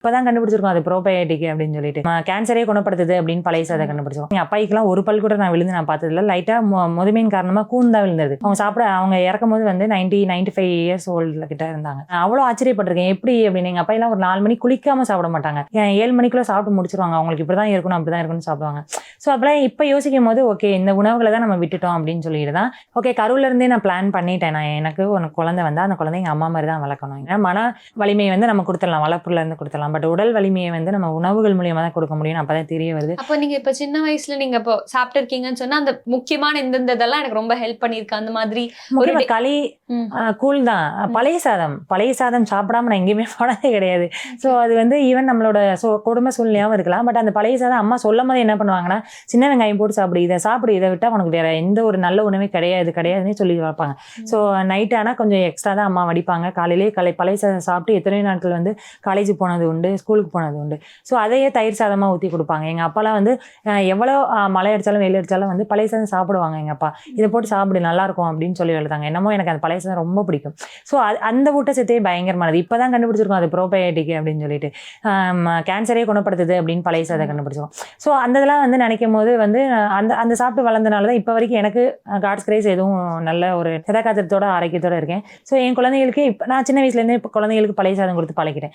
இப்பதான் கண்டுபிடிச்சிருக்கோம் அது ப்ரோபயோட்டிக் அப்படின்னு சொல்லிட்டு கேன்சரே குணப்படுத்துது அப்படின்னு பழைய சாதம் கண்டுபிடிச்சிருக்கோம். எங்க அப்பாய்க்கெல்லாம் ஒரு பல் கூட நான் விழுந்து நான் பார்த்ததில்ல. லைட்டா முதுமையின் காரணமா கூன் தான் விழுந்தது. அவங்க இறக்கும் போது வந்து 95 இயர்ஸ் ஓல்டுல கிட்ட இருந்தாங்க. அவ்வளோ ஆச்சரியப்பட்டிருக்கேன் எப்படி அப்படின்னு. எங்க அப்பா எல்லாம் ஒரு 4 மணி குளிக்காம சாப்பிட மாட்டாங்க. 7 மணிக்குள்ள சாப்பிட்டு முடிச்சிருவாங்க. அவங்களுக்கு இப்படிதான் இருக்கணும் அப்படிதான் இருக்கணும்னு சாப்பிடுவாங்க. ஸோ அப்பெல்லாம் இப்ப யோசிக்கும் போது ஓகே இந்த உணவுகளை தான் நம்ம விட்டுட்டோம் அப்படின்னு சொல்லிட்டு தான் ஓகே கருவுல இருந்தே நான் பிளான் பண்ணிட்டேன். நான் எனக்கு ஒரு குழந்தை வந்தா அந்த குழந்தை எங்க அம்மா மாதிரி தான் வளர்க்கணும். ஏன்னா மன வலிமையை வந்து நம்ம கொடுத்துடலாம், வளர்ப்புல இருந்து கொடுத்துடலாம். பட் உடல் வலிமையை வந்து நம்ம உணவுகள் மூலியமா தான் கொடுக்க முடியும். அப்பதான் தெரிய வருது. அப்போ நீங்க இப்ப சின்ன வயசுல நீங்க இப்போ சாப்பிட்டு இருக்கீங்கன்னு சொன்னா அந்த முக்கியமான இந்த இதெல்லாம் எனக்கு ரொம்ப ஹெல்ப் பண்ணிருக்கு அந்த மாதிரி ஒரு களி கூழ் தான். பழைய சாதம் சாப்பிடாம நான் எங்கேயுமே போனதே கிடையாது. ஸோ அது வந்து ஈவன் நம்மளோட குடும்ப சூழ்நிலையாவும் இருக்கலாம். பட் அந்த பழைய சாதம் அம்மா சொல்லும் போது என்ன பண்ணுவாங்கன்னா, சின்ன வெங்காயம் போட்டு சாப்பிடு இதை விட்டா உனக்கு வேற எந்த ஒரு நல்ல உணவே கிடையாதுன்னு சொல்லி வைப்பாங்க. ஸோ நைட் ஆனால் கொஞ்சம் எக்ஸ்ட்ரா தான் அம்மா வடிப்பாங்க. காலையிலேயே பழைய சாதம் சாப்பிட்டு எத்தனை நாட்கள் வந்து காலேஜ் போனது உண்டு, ஸ்கூலுக்கு போனது உண்டு. ஸோ அதையே தயிர் சாதமாக ஊற்றி கொடுப்பாங்க. எங்கள் அப்பாலாம் வந்து எவ்வளோ மழை அடித்தாலும் வெயில் அடித்தாலும் வந்து பழைய சாதம் சாப்பிடுவாங்க. எங்கள் அப்பா இதை போட்டு சாப்பிடு நல்லா இருக்கும் அப்படின்னு சொல்லி எழுதாங்க. என்னமோ எனக்கு அந்த பழைய சாதம் ரொம்ப பிடிக்கும். ஸோ அந்த ஊட்டச்சத்தையே பயங்கரமானது. இப்போதான் கண்டுபிடிச்சிருக்கோம் அது ப்ரோபயோட்டிக் அப்படின்னு சொல்லிட்டு கேன்சரே குணப்படுத்துது அப்படின்னு பழைய சாதம் கண்டுபிடிச்சிருக்கோம். ஸோ அந்த இதெல்லாம் வந்து நினைக்கும் போது வந்து அந்த சாப்பிட்டு வளர்ந்தனால தான் இப்போ வரைக்கும் எனக்கு காட்ஸ் கிரேஸ் எதுவும் நல்ல ஒரு சதகாத்திரத்தோட ஆரோக்கியத்தோட இருக்கேன். ஸோ என் குழந்தைகளுக்கு இப்போ நான் சின்ன வயசுலேருந்தே இப்போ குழந்தைகளுக்கு பழைய சாதம் கொடுத்து பழகிட்டேன்.